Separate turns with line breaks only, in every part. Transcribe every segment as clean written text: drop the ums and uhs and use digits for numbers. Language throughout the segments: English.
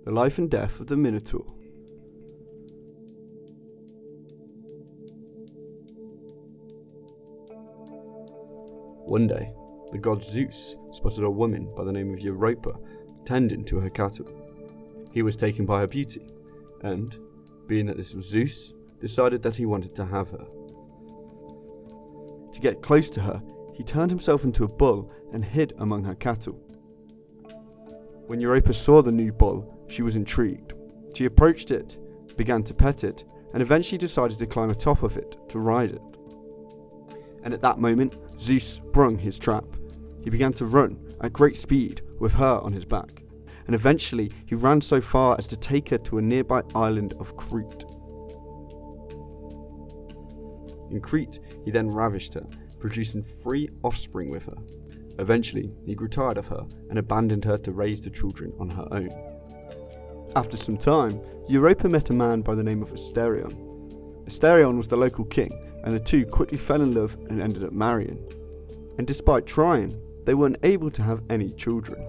The life and death of the Minotaur. One day, the god Zeus spotted a woman by the name of Europa tending to her cattle. He was taken by her beauty, and, being that this was Zeus, decided that he wanted to have her. To get close to her, he turned himself into a bull and hid among her cattle. When Europa saw the new bull, she was intrigued. She approached it, began to pet it, and eventually decided to climb atop of it to ride it. And at that moment, Zeus sprung his trap. He began to run at great speed with her on his back, and eventually he ran so far as to take her to a nearby island of Crete. In Crete, he then ravished her, producing 3 offspring with her. Eventually, he grew tired of her and abandoned her to raise the children on her own. After some time, Europa met a man by the name of Asterion. Asterion was the local king, and the two quickly fell in love and ended up marrying. And despite trying, they weren't able to have any children.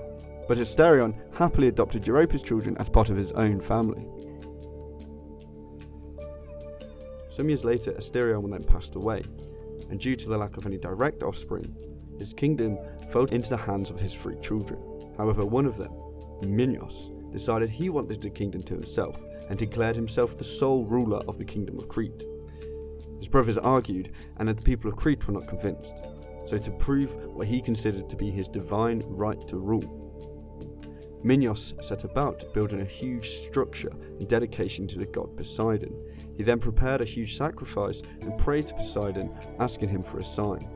But Asterion happily adopted Europa's children as part of his own family. Some years later, Asterion then passed away, and due to the lack of any direct offspring, his kingdom fell into the hands of his 3 children. However, one of them, Minos, decided he wanted the kingdom to himself and declared himself the sole ruler of the kingdom of Crete. His brothers argued, and the people of Crete were not convinced, so to prove what he considered to be his divine right to rule, Minos set about building a huge structure in dedication to the god Poseidon. He then prepared a huge sacrifice and prayed to Poseidon, asking him for a sign.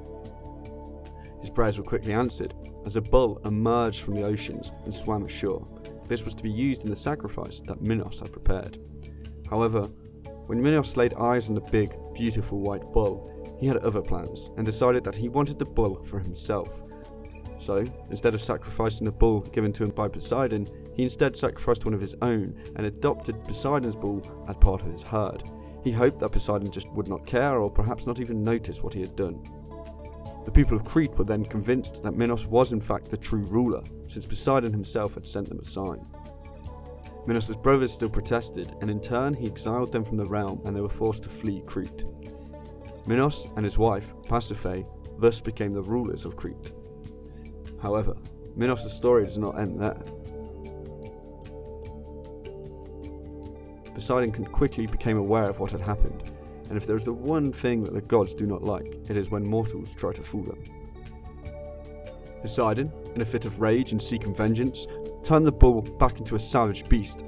His prayers were quickly answered, as a bull emerged from the oceans and swam ashore. This was to be used in the sacrifice that Minos had prepared. However, when Minos laid eyes on the big, beautiful white bull, he had other plans and decided that he wanted the bull for himself. So, instead of sacrificing the bull given to him by Poseidon, he instead sacrificed one of his own and adopted Poseidon's bull as part of his herd. He hoped that Poseidon just would not care or perhaps not even notice what he had done. The people of Crete were then convinced that Minos was in fact the true ruler, since Poseidon himself had sent them a sign. Minos' brothers still protested, and in turn he exiled them from the realm and they were forced to flee Crete. Minos and his wife, Pasiphae, thus became the rulers of Crete. However, Minos' story does not end there. Poseidon quickly became aware of what had happened, and if there is the one thing that the gods do not like, it is when mortals try to fool them. Poseidon, in a fit of rage and seeking vengeance, turned the bull back into a savage beast.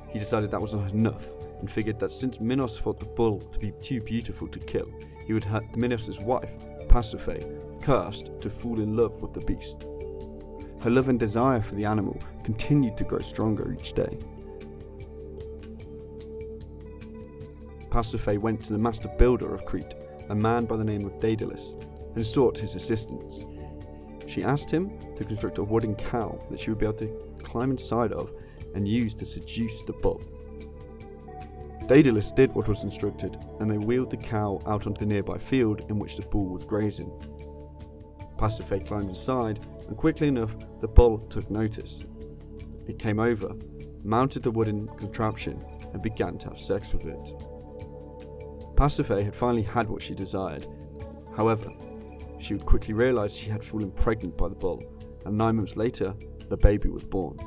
He decided that was not enough, and figured that since Minos thought the bull to be too beautiful to kill, he would have Minos' wife, Pasiphae, cursed to fall in love with the beast. Her love and desire for the animal continued to grow stronger each day. Pasiphae went to the master builder of Crete, a man by the name of Daedalus, and sought his assistance. She asked him to construct a wooden cow that she would be able to climb inside of and use to seduce the bull. Daedalus did what was instructed, and they wheeled the cow out onto the nearby field in which the bull was grazing. Pasiphae climbed inside, and quickly enough the bull took notice. It came over, mounted the wooden contraption, and began to have sex with it. Pasiphae had finally had what she desired. However, she would quickly realise she had fallen pregnant by the bull, and 9 months later, the baby was born.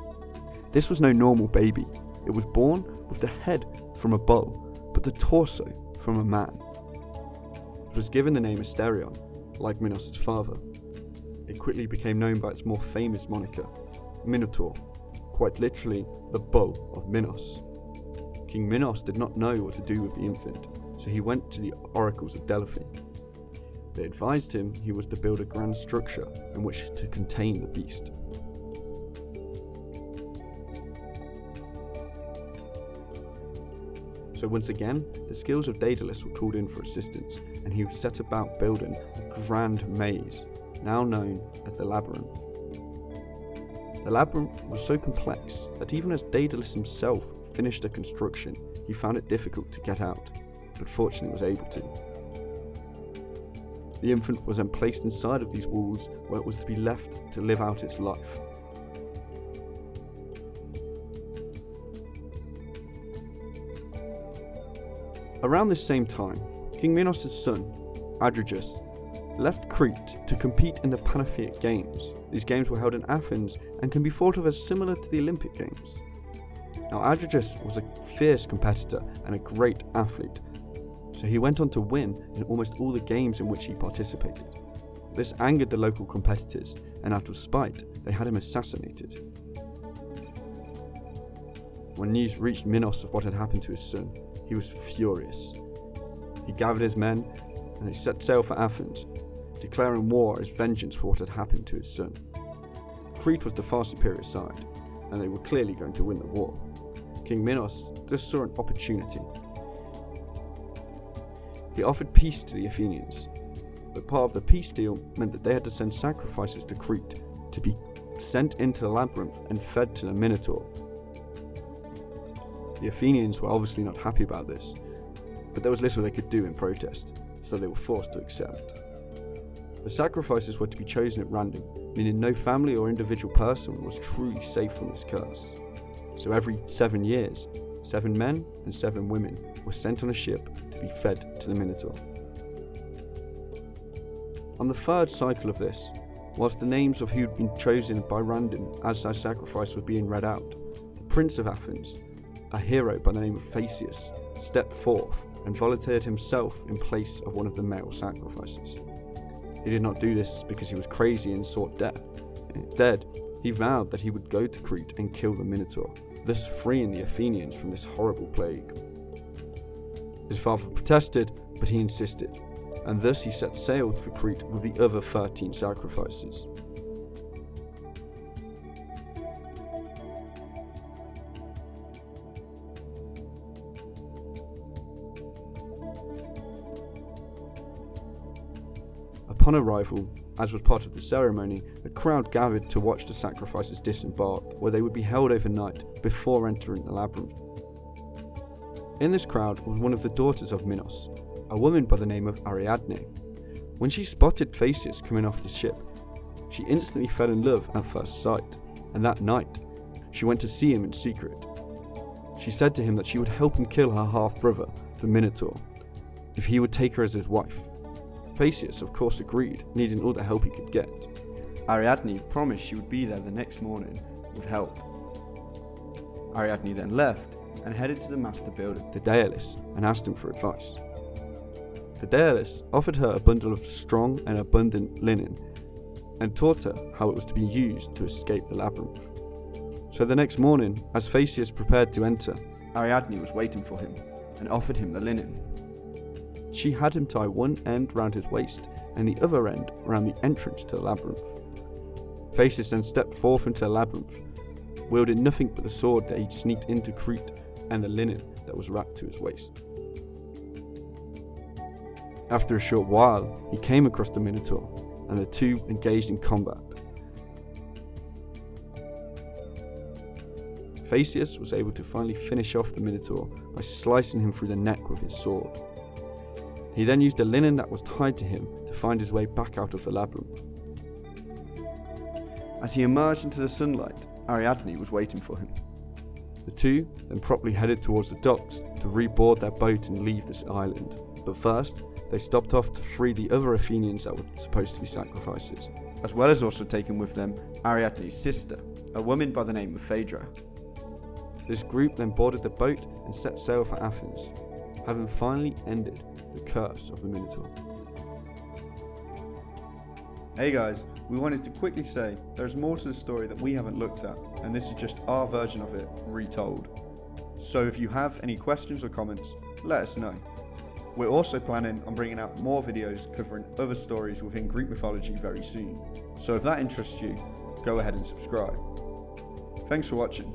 This was no normal baby. It was born with the head from a bull, but the torso from a man. It was given the name Asterion, like Minos' father. It quickly became known by its more famous moniker, Minotaur, quite literally the bull of Minos. King Minos did not know what to do with the infant, so he went to the oracles of Delphi. They advised him he was to build a grand structure in which to contain the beast. So once again, the skills of Daedalus were called in for assistance, and he set about building a grand maze, now known as the Labyrinth. The Labyrinth was so complex that even as Daedalus himself finished the construction, he found it difficult to get out, but fortunately was able to. The infant was then placed inside of these walls where it was to be left to live out its life. Around this same time, King Minos' son, Adrigus, left Crete to compete in the Panathenaic Games. These games were held in Athens and can be thought of as similar to the Olympic Games. Now Adrigus was a fierce competitor and a great athlete, so he went on to win in almost all the games in which he participated. This angered the local competitors, and out of spite, they had him assassinated. When news reached Minos of what had happened to his son, he was furious. He gathered his men and they set sail for Athens, declaring war as vengeance for what had happened to his son. Crete was the far superior side, and they were clearly going to win the war. King Minos just saw an opportunity. He offered peace to the Athenians, but part of the peace deal meant that they had to send sacrifices to Crete to be sent into the Labyrinth and fed to the Minotaur. The Athenians were obviously not happy about this, but there was little they could do in protest, so they were forced to accept. The sacrifices were to be chosen at random, meaning no family or individual person was truly safe from this curse. So every 7 years, 7 men and 7 women were sent on a ship to be fed to the Minotaur. On the third cycle of this, whilst the names of who had been chosen by random as their sacrifice was being read out, the Prince of Athens, a hero by the name of Theseus, stepped forth and volunteered himself in place of one of the male sacrifices. He did not do this because he was crazy and sought death. Instead, he vowed that he would go to Crete and kill the Minotaur, thus freeing the Athenians from this horrible plague. His father protested, but he insisted, and thus he set sail for Crete with the other 13 sacrifices. Upon arrival, as was part of the ceremony, a crowd gathered to watch the sacrifices disembark, where they would be held overnight before entering the labyrinth. In this crowd was one of the daughters of Minos, a woman by the name of Ariadne. When she spotted Theseus coming off the ship, she instantly fell in love at first sight, and that night, she went to see him in secret. She said to him that she would help him kill her half-brother, the Minotaur, if he would take her as his wife. Theseus of course agreed, needing all the help he could get. Ariadne promised she would be there the next morning with help. Ariadne then left and headed to the master builder, Daedalus, and asked him for advice. Daedalus offered her a bundle of strong and abundant linen and taught her how it was to be used to escape the labyrinth. So the next morning, as Theseus prepared to enter, Ariadne was waiting for him and offered him the linen. She had him tie one end round his waist and the other end around the entrance to the labyrinth. Theseus then stepped forth into the labyrinth, wielding nothing but the sword that he'd sneaked into Crete and the linen that was wrapped to his waist. After a short while, he came across the Minotaur, and the two engaged in combat. Theseus was able to finally finish off the Minotaur by slicing him through the neck with his sword. He then used the linen that was tied to him to find his way back out of the labyrinth. As he emerged into the sunlight, Ariadne was waiting for him. The two then promptly headed towards the docks to reboard their boat and leave this island. But first, they stopped off to free the other Athenians that were supposed to be sacrifices, as well as also taking with them Ariadne's sister, a woman by the name of Phaedra. This group then boarded the boat and set sail for Athens, having finally ended the curse of the Minotaur. Hey guys, we wanted to quickly say there's more to the story that we haven't looked at, and this is just our version of it retold. So if you have any questions or comments, let us know. We're also planning on bringing out more videos covering other stories within Greek mythology very soon. So if that interests you, go ahead and subscribe. Thanks for watching.